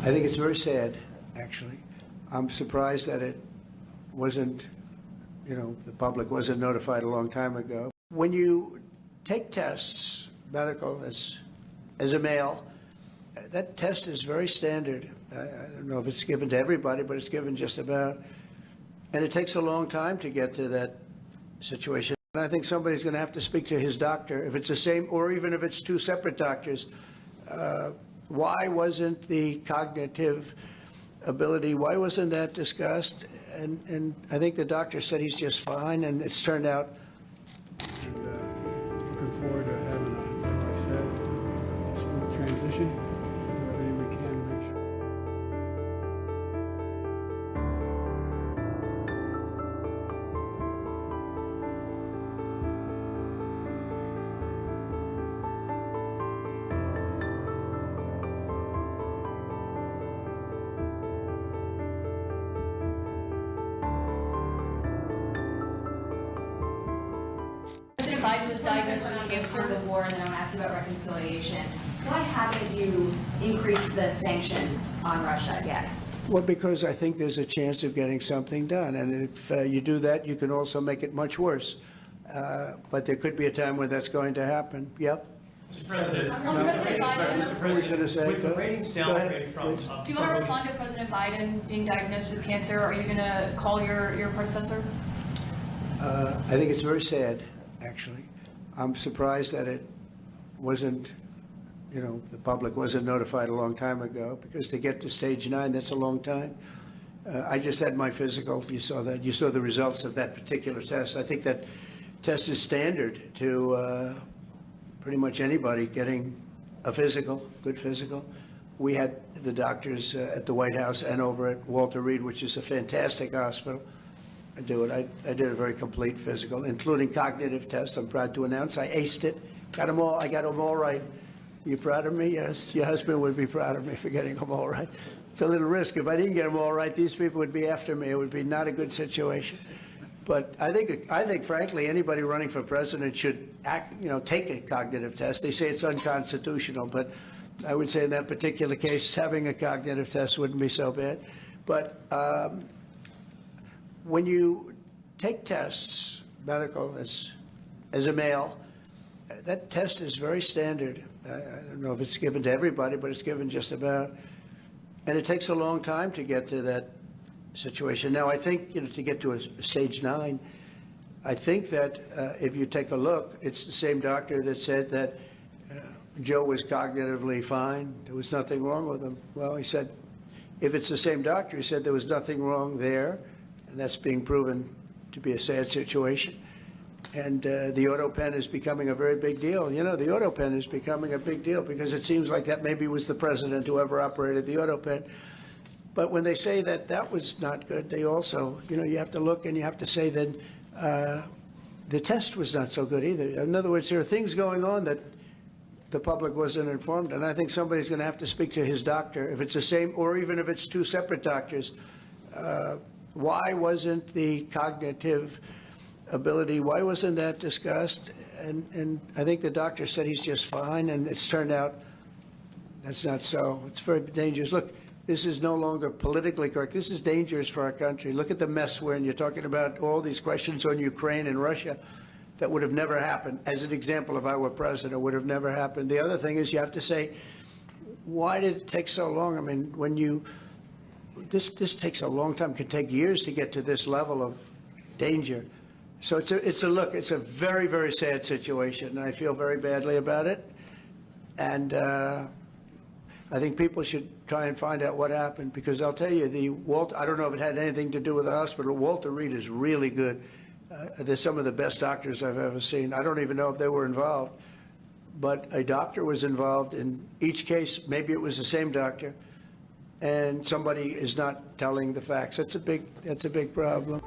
I think it's very sad, actually. I'm surprised that it wasn't, the public wasn't notified a long time ago. When you take tests, medical, as a male, that test is very standard. I don't know if it's given to everybody, but it's given just about. And it takes a long time to get to that situation. And I think somebody's going to have to speak to his doctor, if it's the same, or even if it's two separate doctors. Why wasn't the cognitive ability, why wasn't that discussed? And I think the doctor said he's just fine, and it's turned out. Looking forward to having, like I said, a smooth transition. Do everything we can to make sure. President Biden was diagnosed with cancer before, and then I want to ask you about reconciliation. Why haven't you increased the sanctions on Russia yet? Well, because I think there's a chance of getting something done. And if you do that, you can also make it much worse. But there could be a time when that's going to happen. Yep. Mr. President, President Biden, Who's going to say with the ratings downgrade from... do you want to respond to President Biden being diagnosed with cancer? Are you going to call your predecessor? I think it's very sad, actually. I'm surprised that it wasn't, the public wasn't notified a long time ago, because to get to stage 9, that's a long time. I just had my physical. You saw that. You saw the results of that particular test. I think that test is standard to pretty much anybody getting a physical, good physical. We had the doctors at the White House and over at Walter Reed, which is a fantastic hospital. I did a very complete physical, including cognitive tests. I'm proud to announce I aced it. Got them all. I got them all right. You proud of me? Yes. Your husband would be proud of me for getting them all right. It's a little risk. If I didn't get them all right, these people would be after me. It would be not a good situation. But I think, frankly, anybody running for president should take a cognitive test. They say it's unconstitutional, but I would say in that particular case, having a cognitive test wouldn't be so bad. But when you take tests, medical, as a male, that test is very standard. I don't know if it's given to everybody, but it's given just about. And it takes a long time to get to that situation. Now, I think, to get to a stage 9, I think that if you take a look, it's the same doctor that said that Joe was cognitively fine. There was nothing wrong with him. Well, he said, if it's the same doctor, he said there was nothing wrong there. And that's being proven to be a sad situation. And the auto pen is becoming a very big deal. The auto pen is becoming a big deal because it seems like that maybe was the president who ever operated the auto pen. But when they say that that was not good, they also, you have to look and you have to say that the test was not so good either. In other words, there are things going on that the public wasn't informed. And I think somebody's going to have to speak to his doctor, if it's the same, or even if it's two separate doctors. Why wasn't the cognitive ability, why wasn't that discussed? And I think the doctor said he's just fine, and it's turned out that's not so. It's very dangerous. Look, this is no longer politically correct. This is dangerous for our country. Look at the mess we're in. You're talking about all these questions on Ukraine and Russia that would have never happened. As an example, if I were president, it would have never happened. The other thing is you have to say, why did it take so long? I mean, when this takes a long time. It can take years to get to this level of danger. So it's a very, very sad situation, and I feel very badly about it. And I think people should try and find out what happened, because I'll tell you, I don't know if it had anything to do with the hospital. Walter Reed is really good. They're some of the best doctors I've ever seen. I don't even know if they were involved, but a doctor was involved in each case. Maybe it was the same doctor, and somebody is not telling the facts. That's a big problem.